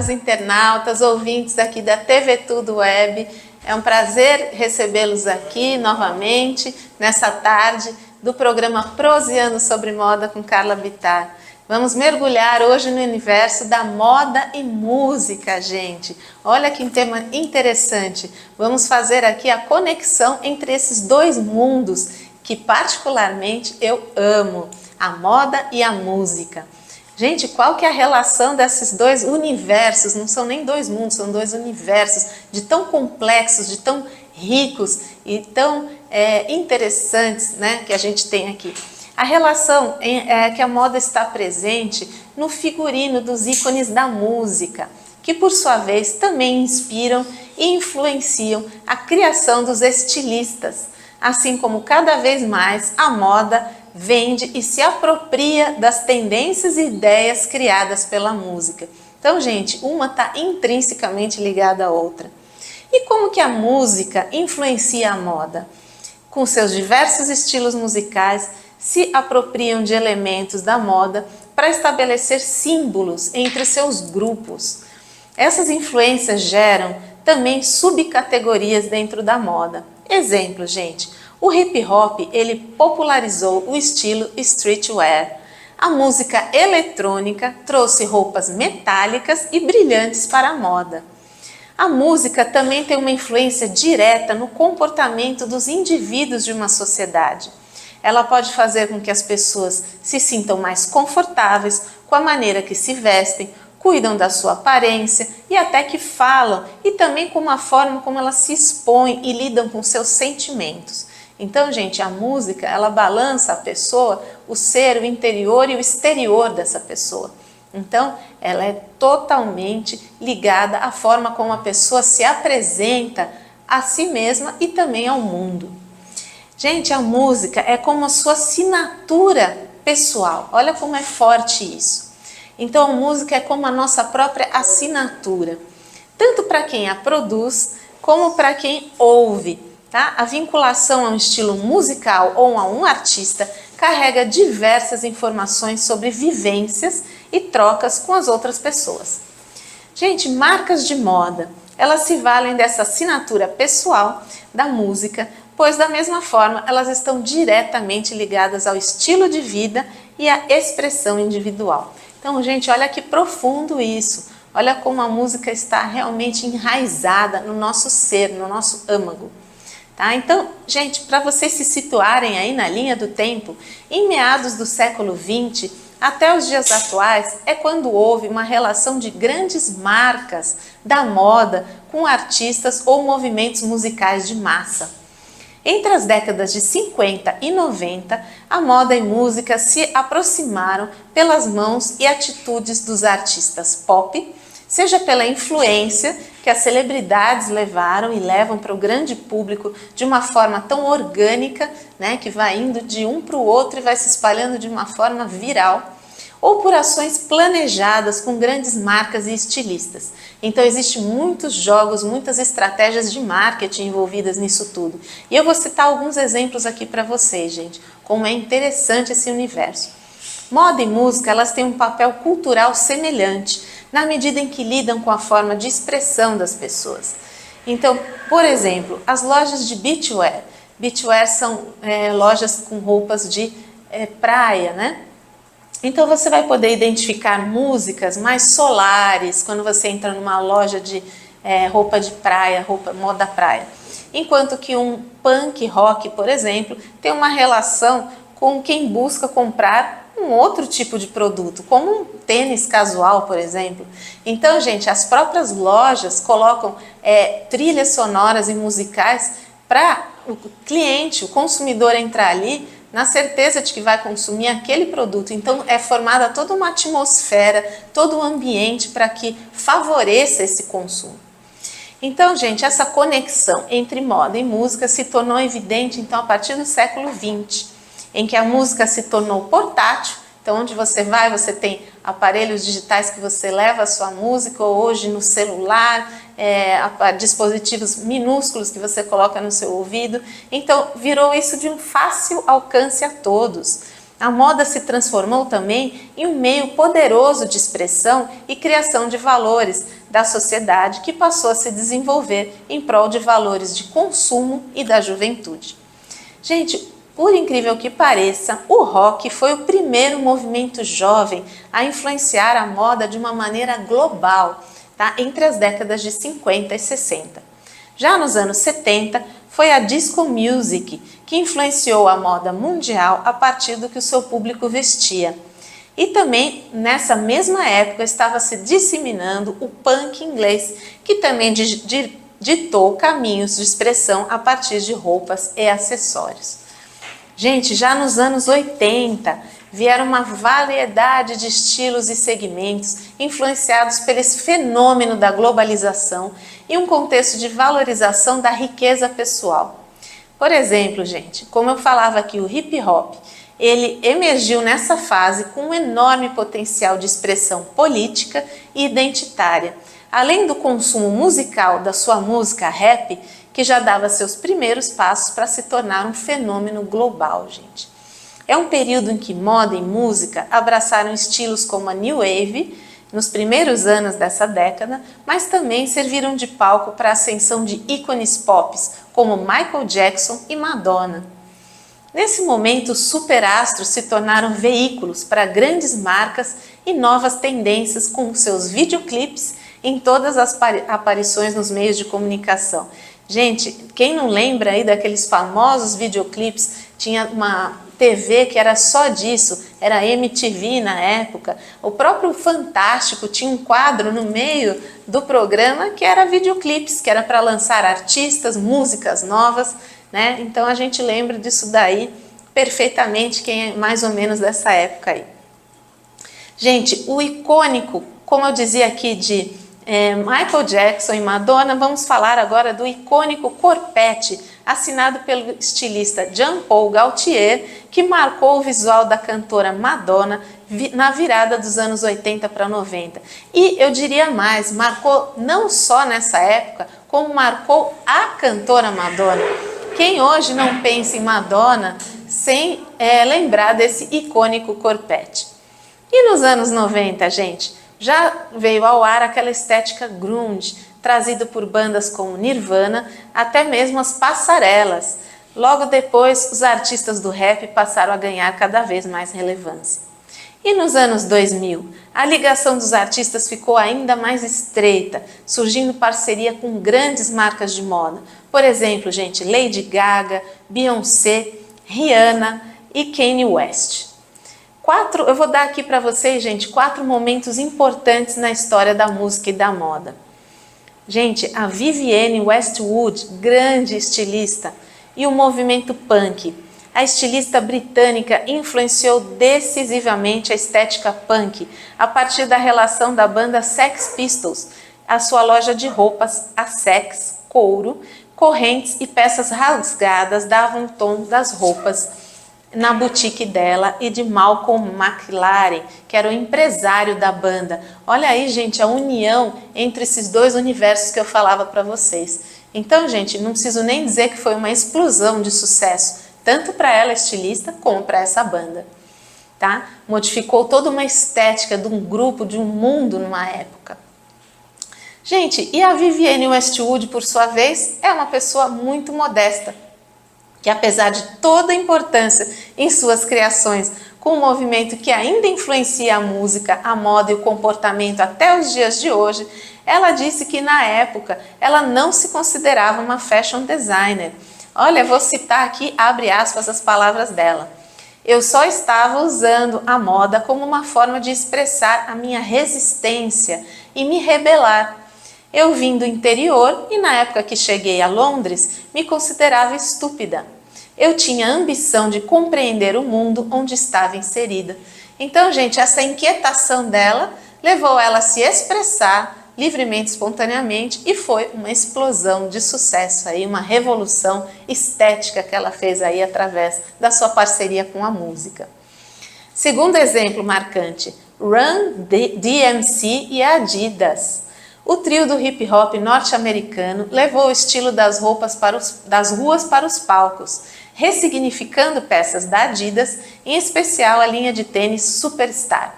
caros internautas, ouvintes aqui da TV Tudo Web. É um prazer recebê-los aqui novamente, nessa tarde, do programa Proseando sobre Moda com Carla Bittar. Vamos mergulhar hoje no universo da moda e música, gente. Olha que tema interessante. Vamos fazer aqui a conexão entre esses dois mundos que particularmente eu amo, a moda e a música. Gente, qual que é a relação desses dois universos? Não são nem dois mundos, são dois universos de tão complexos, de tão ricos e tão interessantes, né, que a gente tem aqui. A relação é que a moda está presente no figurino dos ícones da música, que por sua vez também inspiram e influenciam a criação dos estilistas, assim como cada vez mais a moda vende e se apropria das tendências e ideias criadas pela música. Então, gente, uma está intrinsecamente ligada à outra. E como que a música influencia a moda? Com seus diversos estilos musicais, se apropriam de elementos da moda para estabelecer símbolos entre seus grupos. Essas influências geram também subcategorias dentro da moda. Exemplo, gente, o hip hop ele popularizou o estilo streetwear. A música eletrônica trouxe roupas metálicas e brilhantes para a moda. A música também tem uma influência direta no comportamento dos indivíduos de uma sociedade. Ela pode fazer com que as pessoas se sintam mais confortáveis com a maneira que se vestem, cuidam da sua aparência e até que falam, e também com a forma como elas se expõem e lidam com seus sentimentos. Então, gente, a música, ela balança a pessoa, o ser, o interior e o exterior dessa pessoa. Então, ela é totalmente ligada à forma como a pessoa se apresenta a si mesma e também ao mundo. Gente, a música é como a sua assinatura pessoal. Olha como é forte isso. Então, a música é como a nossa própria assinatura, tanto para quem a produz, como para quem ouve. Tá? A vinculação a um estilo musical ou a um artista carrega diversas informações sobre vivências e trocas com as outras pessoas. Gente, marcas de moda, elas se valem dessa assinatura pessoal da música, pois da mesma forma elas estão diretamente ligadas ao estilo de vida e à expressão individual. Então, gente, olha que profundo isso. Olha como a música está realmente enraizada no nosso ser, no nosso âmago. Tá? Então, gente, para vocês se situarem aí na linha do tempo, em meados do século XX até os dias atuais é quando houve uma relação de grandes marcas da moda com artistas ou movimentos musicais de massa. Entre as décadas de 50 e 90, a moda e música se aproximaram pelas mãos e atitudes dos artistas pop, seja pela influência que as celebridades levaram e levam para o grande público de uma forma tão orgânica, né, que vai indo de um para o outro e vai se espalhando de uma forma viral, ou por ações planejadas com grandes marcas e estilistas. Então existem muitos jogos, muitas estratégias de marketing envolvidas nisso tudo. E eu vou citar alguns exemplos aqui para vocês, gente, como é interessante esse universo. Moda e música, elas têm um papel cultural semelhante, na medida em que lidam com a forma de expressão das pessoas. Então, por exemplo, as lojas de beachwear. Beachwear são lojas com roupas de praia, né? Então você vai poder identificar músicas mais solares quando você entra numa loja de roupa de praia, moda praia. Enquanto que um punk rock, por exemplo, tem uma relação com quem busca comprar um outro tipo de produto, como um tênis casual, por exemplo. Então, gente, as próprias lojas colocam trilhas sonoras e musicais para o cliente, o consumidor entrar ali na certeza de que vai consumir aquele produto. Então é formada toda uma atmosfera, todo um ambiente para que favoreça esse consumo. Então, gente, essa conexão entre moda e música se tornou evidente então a partir do século XX, em que a música se tornou portátil. Então, onde você vai, você tem aparelhos digitais que você leva a sua música, ou hoje no celular, dispositivos minúsculos que você coloca no seu ouvido. Então, virou isso de um fácil alcance a todos. A moda se transformou também em um meio poderoso de expressão e criação de valores, da sociedade que passou a se desenvolver em prol de valores de consumo e da juventude. Gente, por incrível que pareça, o rock foi o primeiro movimento jovem a influenciar a moda de uma maneira global, tá? Entre as décadas de 50 e 60. Já nos anos 70, foi a disco music que influenciou a moda mundial a partir do que o seu público vestia. E também, nessa mesma época, estava se disseminando o punk inglês, que também ditou caminhos de expressão a partir de roupas e acessórios. Gente, já nos anos 80, vieram uma variedade de estilos e segmentos influenciados pelo esse fenômeno da globalização e um contexto de valorização da riqueza pessoal. Por exemplo, gente, como eu falava aqui, o hip hop, ele emergiu nessa fase com um enorme potencial de expressão política e identitária, além do consumo musical da sua música rap, que já dava seus primeiros passos para se tornar um fenômeno global, gente. É um período em que moda e música abraçaram estilos como a New Wave, nos primeiros anos dessa década, mas também serviram de palco para a ascensão de ícones pop, como Michael Jackson e Madonna. Nesse momento, os superastros se tornaram veículos para grandes marcas e novas tendências com seus videoclipes em todas as aparições nos meios de comunicação. Gente, quem não lembra aí daqueles famosos videoclipes, tinha uma TV que era só disso, era MTV na época. O próprio Fantástico tinha um quadro no meio do programa que era videoclipes, que era para lançar artistas, músicas novas, né? Então a gente lembra disso daí perfeitamente, quem é mais ou menos dessa época aí. Gente, o icônico, como eu dizia aqui, de Michael Jackson e Madonna, vamos falar agora do icônico corpete, assinado pelo estilista Jean Paul Gaultier, que marcou o visual da cantora Madonna na virada dos anos 80 para 90. E eu diria mais, marcou não só nessa época, como marcou a cantora Madonna. Quem hoje não pensa em Madonna sem lembrar desse icônico corpete? E nos anos 90, gente, já veio ao ar aquela estética grunge, trazido por bandas como Nirvana, até mesmo as passarelas. Logo depois, os artistas do rap passaram a ganhar cada vez mais relevância. E nos anos 2000, a ligação dos artistas ficou ainda mais estreita, surgindo parceria com grandes marcas de moda. Por exemplo, gente, Lady Gaga, Beyoncé, Rihanna e Kanye West. Eu vou dar aqui para vocês, gente, 4 momentos importantes na história da música e da moda. Gente, a Vivienne Westwood, grande estilista, e o movimento punk. A estilista britânica influenciou decisivamente a estética punk a partir da relação da banda Sex Pistols, a sua loja de roupas, a Sex, couro, correntes e peças rasgadas davam o tom das roupas na boutique dela e de Malcolm McLaren, que era o empresário da banda. Olha aí, gente, a união entre esses dois universos que eu falava para vocês. Então, gente, não preciso nem dizer que foi uma explosão de sucesso, tanto para ela, estilista, como para essa banda. Tá? Modificou toda uma estética de um grupo, de um mundo numa época. Gente, e a Vivienne Westwood, por sua vez, é uma pessoa muito modesta, que apesar de toda a importância em suas criações, com um movimento que ainda influencia a música, a moda e o comportamento até os dias de hoje, ela disse que na época ela não se considerava uma fashion designer. Olha, vou citar aqui, abre aspas, as palavras dela. Eu só estava usando a moda como uma forma de expressar a minha resistência e me rebelar. Eu vim do interior e na época que cheguei a Londres, me considerava estúpida. Eu tinha a ambição de compreender o mundo onde estava inserida. Então, gente, essa inquietação dela levou ela a se expressar livremente, espontaneamente, e foi uma explosão de sucesso aí, uma revolução estética que ela fez aí através da sua parceria com a música. Segundo exemplo marcante, Run DMC e Adidas. O trio do hip hop norte-americano levou o estilo das roupas das ruas para os palcos, ressignificando peças da Adidas, em especial a linha de tênis Superstar.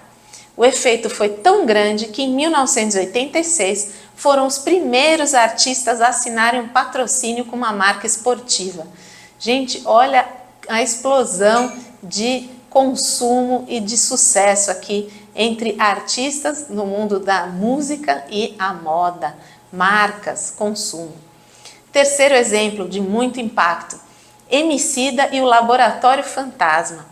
O efeito foi tão grande que em 1986 foram os primeiros artistas a assinarem um patrocínio com uma marca esportiva. Gente, olha a explosão de consumo e de sucesso aqui entre artistas no mundo da música e a moda, marcas, consumo. Terceiro exemplo de muito impacto, Emicida e o Laboratório Fantasma.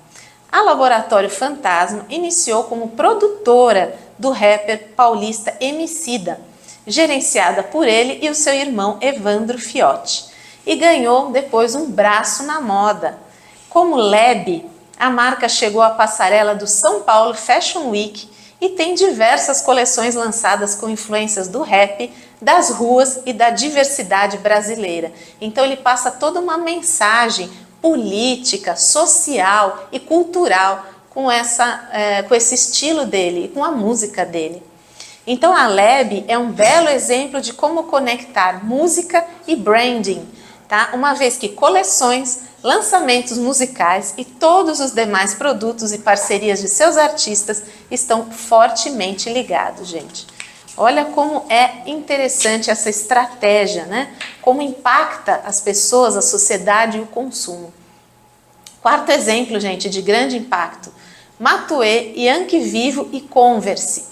A Laboratório Fantasma iniciou como produtora do rapper paulista Emicida, gerenciada por ele e o seu irmão Evandro Fiotti, e ganhou depois um braço na moda. Como Lab, a marca chegou à passarela do São Paulo Fashion Week e tem diversas coleções lançadas com influências do rap, das ruas e da diversidade brasileira. Então ele passa toda uma mensagem política, social e cultural com esse estilo dele e com a música dele. Então a Lab é um belo exemplo de como conectar música e branding, tá? Uma vez que coleções, lançamentos musicais e todos os demais produtos e parcerias de seus artistas estão fortemente ligados, gente. Olha como é interessante essa estratégia, né? Como impacta as pessoas, a sociedade e o consumo. Quarto exemplo, gente, de grande impacto, Matuê, Yankee Vivo e Converse.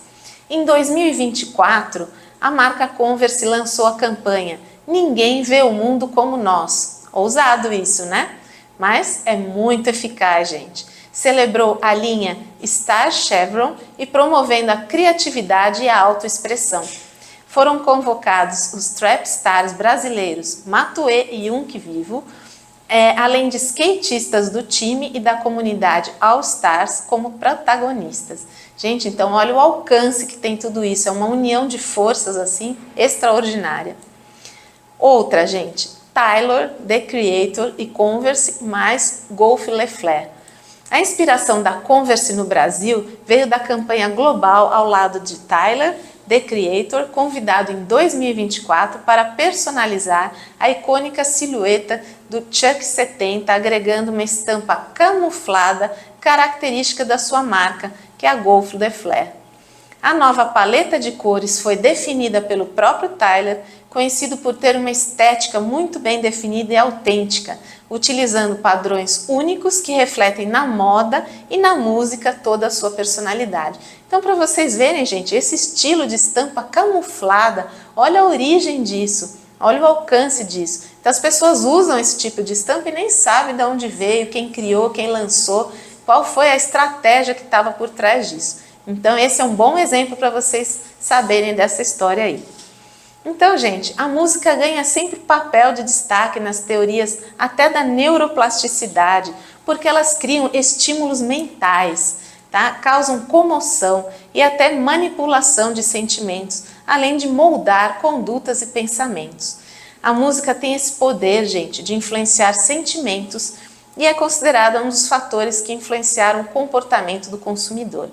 Em 2024, a marca Converse lançou a campanha Ninguém Vê o Mundo Como Nós. Ousado isso, né? Mas é muito eficaz, gente. Celebrou a linha Star Chevron e promovendo a criatividade e a autoexpressão. Foram convocados os trap stars brasileiros Matuê e Yankee Vivo, além de skatistas do time e da comunidade All Stars como protagonistas. Gente, então olha o alcance que tem tudo isso, é uma união de forças assim extraordinária. Outra, gente, Tyler, The Creator e Converse mais Golf Le Flair. A inspiração da Converse no Brasil veio da campanha global ao lado de Tyler, The Creator, convidado em 2024 para personalizar a icônica silhueta do Chuck 70, agregando uma estampa camuflada característica da sua marca, que é a Golf Le Flair. A nova paleta de cores foi definida pelo próprio Tyler, conhecido por ter uma estética muito bem definida e autêntica, utilizando padrões únicos que refletem na moda e na música toda a sua personalidade. Então, para vocês verem, gente, esse estilo de estampa camuflada, olha a origem disso, olha o alcance disso. Então, as pessoas usam esse tipo de estampa e nem sabem de onde veio, quem criou, quem lançou, qual foi a estratégia que estava por trás disso. Então, esse é um bom exemplo para vocês saberem dessa história aí. Então, gente, a música ganha sempre papel de destaque nas teorias até da neuroplasticidade, porque elas criam estímulos mentais, tá? Causam comoção e até manipulação de sentimentos, além de moldar condutas e pensamentos. A música tem esse poder, gente, de influenciar sentimentos e é considerada um dos fatores que influenciaram o comportamento do consumidor.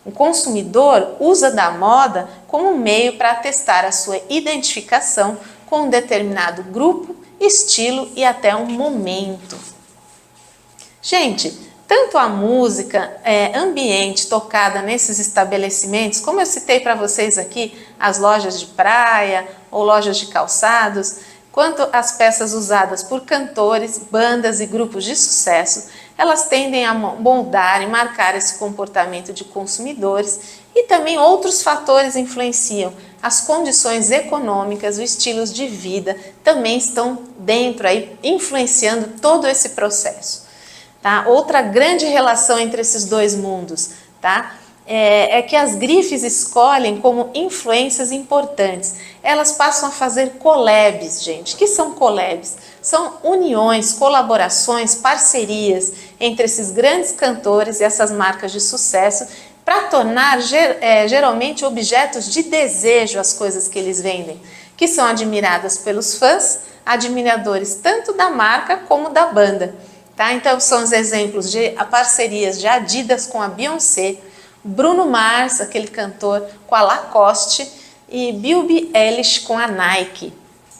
O consumidor usa da moda como meio para atestar a sua identificação com um determinado grupo, estilo e até um momento. Gente, tanto a música ambiente tocada nesses estabelecimentos, como eu citei para vocês aqui, as lojas de praia ou lojas de calçados, quanto as peças usadas por cantores, bandas e grupos de sucesso, elas tendem a moldar e marcar esse comportamento de consumidores e também outros fatores influenciam. As condições econômicas, os estilos de vida também estão dentro aí, influenciando todo esse processo. Tá? Outra grande relação entre esses dois mundos, tá? É que as grifes escolhem como influências importantes. Elas passam a fazer collabs, gente. O que são collabs? São uniões, colaborações, parcerias entre esses grandes cantores e essas marcas de sucesso para tornar geralmente objetos de desejo as coisas que eles vendem, que são admiradas pelos fãs, admiradores tanto da marca como da banda. Tá? Então são os exemplos de parcerias de Adidas com a Beyoncé, Bruno Mars, aquele cantor, com a Lacoste e Billie Eilish com a Nike.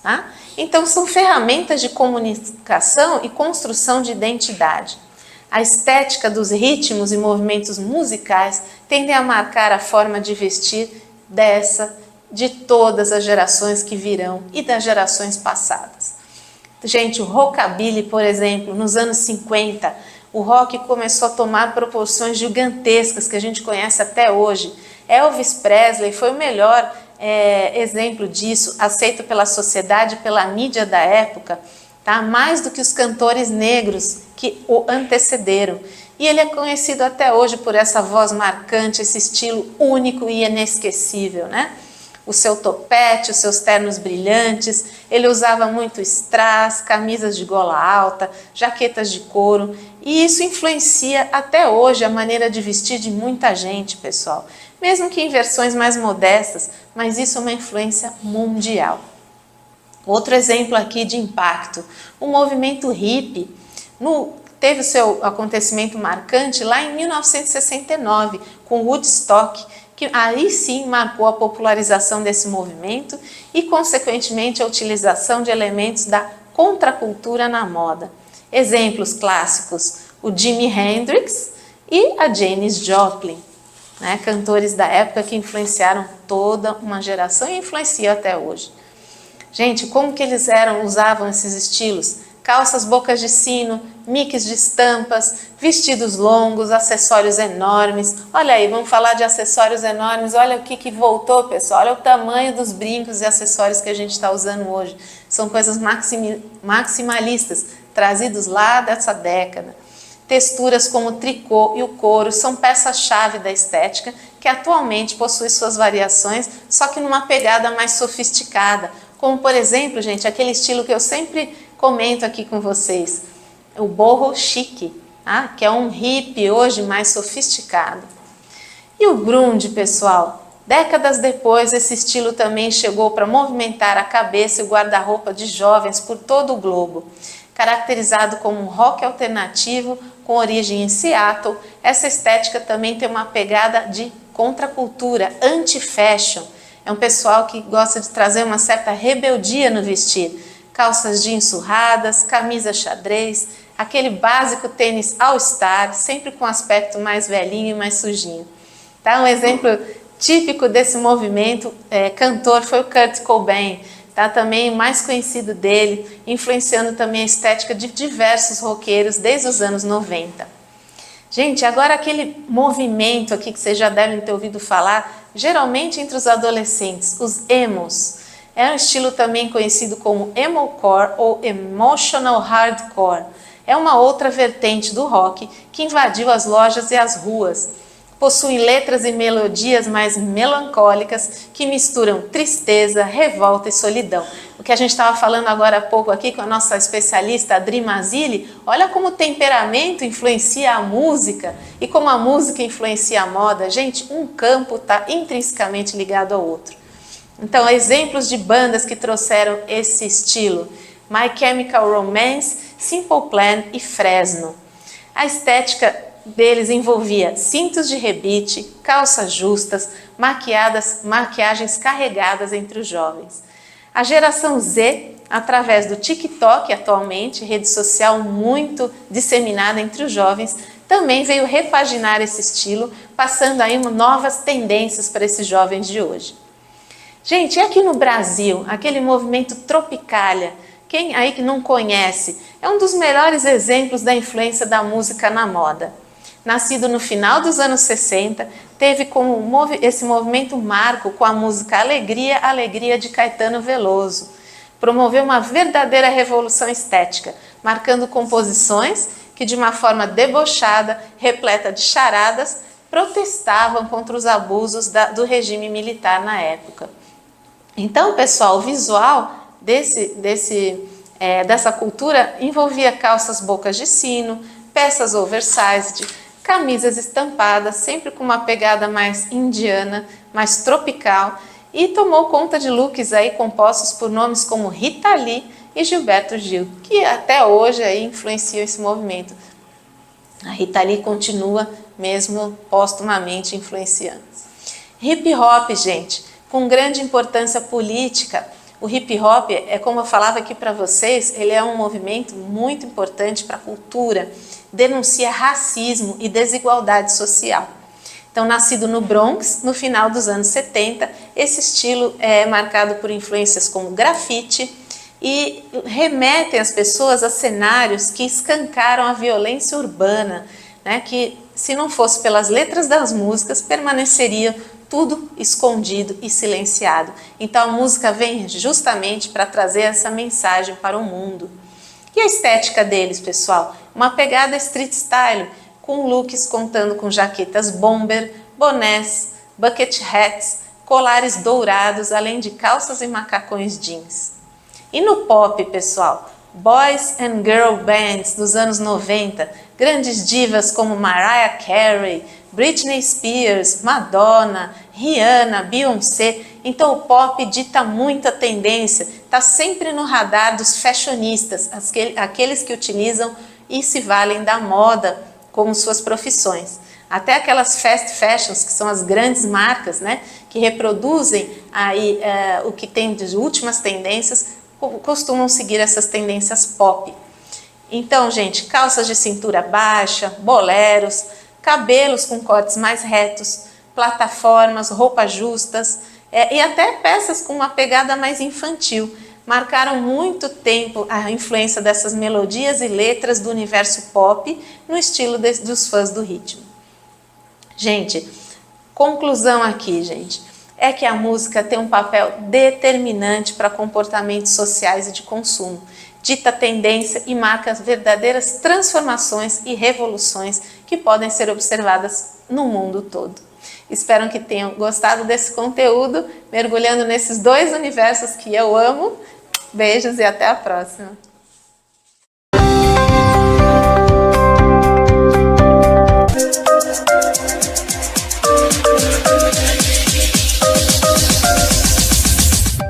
Tá? Então são ferramentas de comunicação e construção de identidade. A estética dos ritmos e movimentos musicais tendem a marcar a forma de vestir de todas as gerações que virão e das gerações passadas. Gente, o rockabilly, por exemplo, nos anos 50, o rock começou a tomar proporções gigantescas que a gente conhece até hoje. Elvis Presley foi o melhor exemplo disso, aceito pela sociedade, pela mídia da época, tá? Mais do que os cantores negros que o antecederam. E ele é conhecido até hoje por essa voz marcante, esse estilo único e inesquecível, né? O seu topete, os seus ternos brilhantes, ele usava muito strass, camisas de gola alta, jaquetas de couro, e isso influencia até hoje a maneira de vestir de muita gente, pessoal. Mesmo que em versões mais modestas, mas isso é uma influência mundial. Outro exemplo aqui de impacto, o movimento hippie, teve o seu acontecimento marcante lá em 1969, com Woodstock, que aí sim marcou a popularização desse movimento e, consequentemente, a utilização de elementos da contracultura na moda. Exemplos clássicos, o Jimi Hendrix e a Janis Joplin, né, cantores da época que influenciaram toda uma geração e influenciam até hoje. Gente, como que eles usavam esses estilos? Calças bocas de sino, micks de estampas, vestidos longos, acessórios enormes. Olha aí, vamos falar de acessórios enormes. Olha o que voltou, pessoal. Olha o tamanho dos brincos e acessórios que a gente está usando hoje. São coisas maximalistas, trazidos lá dessa década. Texturas como o tricô e o couro são peças-chave da estética, que atualmente possui suas variações, só que numa pegada mais sofisticada. Como, por exemplo, gente, aquele estilo que eu sempre comento aqui com vocês, o boho chique, que é um hippie hoje mais sofisticado. E o grunge, pessoal? Décadas depois, esse estilo também chegou para movimentar a cabeça e o guarda-roupa de jovens por todo o globo. Caracterizado como um rock alternativo com origem em Seattle, essa estética também tem uma pegada de contracultura, anti-fashion. É um pessoal que gosta de trazer uma certa rebeldia no vestir. Calças jeans surradas, camisa xadrez, aquele básico tênis all-star, sempre com aspecto mais velhinho e mais sujinho. Tá? Um exemplo típico desse movimento, cantor, foi o Kurt Cobain, tá? Também o mais conhecido dele, influenciando também a estética de diversos roqueiros desde os anos 90. Gente, agora aquele movimento aqui que vocês já devem ter ouvido falar, geralmente entre os adolescentes, os emos. É um estilo também conhecido como emocore ou emotional hardcore. É uma outra vertente do rock que invadiu as lojas e as ruas. Possui letras e melodias mais melancólicas que misturam tristeza, revolta e solidão. O que a gente estava falando agora há pouco aqui com a nossa especialista Adri Mazzilli, olha como o temperamento influencia a música e como a música influencia a moda. Gente, um campo está intrinsecamente ligado ao outro. Então, exemplos de bandas que trouxeram esse estilo: My Chemical Romance, Simple Plan e Fresno. A estética deles envolvia cintos de rebite, calças justas, maquiagens carregadas entre os jovens. A geração Z, através do TikTok atualmente, rede social muito disseminada entre os jovens, também veio repaginar esse estilo, passando aí novas tendências para esses jovens de hoje. Gente, e aqui no Brasil, aquele movimento Tropicália, quem aí que não conhece, é um dos melhores exemplos da influência da música na moda. Nascido no final dos anos 60, teve como esse movimento marco com a música Alegria, Alegria de Caetano Veloso. Promoveu uma verdadeira revolução estética, marcando composições que de uma forma debochada, repleta de charadas, protestavam contra os abusos do regime militar na época. Então, pessoal, o visual dessa cultura envolvia calças bocas de sino, peças oversized, camisas estampadas, sempre com uma pegada mais indiana, mais tropical, e tomou conta de looks aí compostos por nomes como Rita Lee e Gilberto Gil, que até hoje aí influenciam esse movimento. A Rita Lee continua mesmo póstumamente influenciando. Hip hop, gente, com grande importância política. O hip hop, como eu falava aqui para vocês, ele é um movimento muito importante para a cultura, denuncia racismo e desigualdade social. Então, nascido no Bronx, no final dos anos 70, esse estilo é marcado por influências como grafite e remetem as pessoas a cenários que escancaram a violência urbana, né, que se não fosse pelas letras das músicas, permaneceria tudo escondido e silenciado. Então a música vem justamente para trazer essa mensagem para o mundo. E a estética deles, pessoal? Uma pegada street style, com looks contando com jaquetas bomber, bonés, bucket hats, colares dourados, além de calças e macacões jeans. E no pop, pessoal? Boys and girl bands dos anos 90, grandes divas como Mariah Carey, Britney Spears, Madonna, Rihanna, Beyoncé. Então o pop dita muita tendência, está sempre no radar dos fashionistas, aqueles que utilizam e se valem da moda como suas profissões. Até aquelas fast fashions, que são as grandes marcas, né, que reproduzem aí, o que tem de últimas tendências, costumam seguir essas tendências pop. Então, gente, calças de cintura baixa, boleros, cabelos com cortes mais retos, plataformas, roupas justas e até peças com uma pegada mais infantil. Marcaram muito tempo a influência dessas melodias e letras do universo pop no estilo dos fãs do ritmo. Gente, conclusão aqui, gente, é que a música tem um papel determinante para comportamentos sociais e de consumo. Dita tendência e marca as verdadeiras transformações e revoluções que podem ser observadas no mundo todo. Espero que tenham gostado desse conteúdo, mergulhando nesses dois universos que eu amo. Beijos e até a próxima!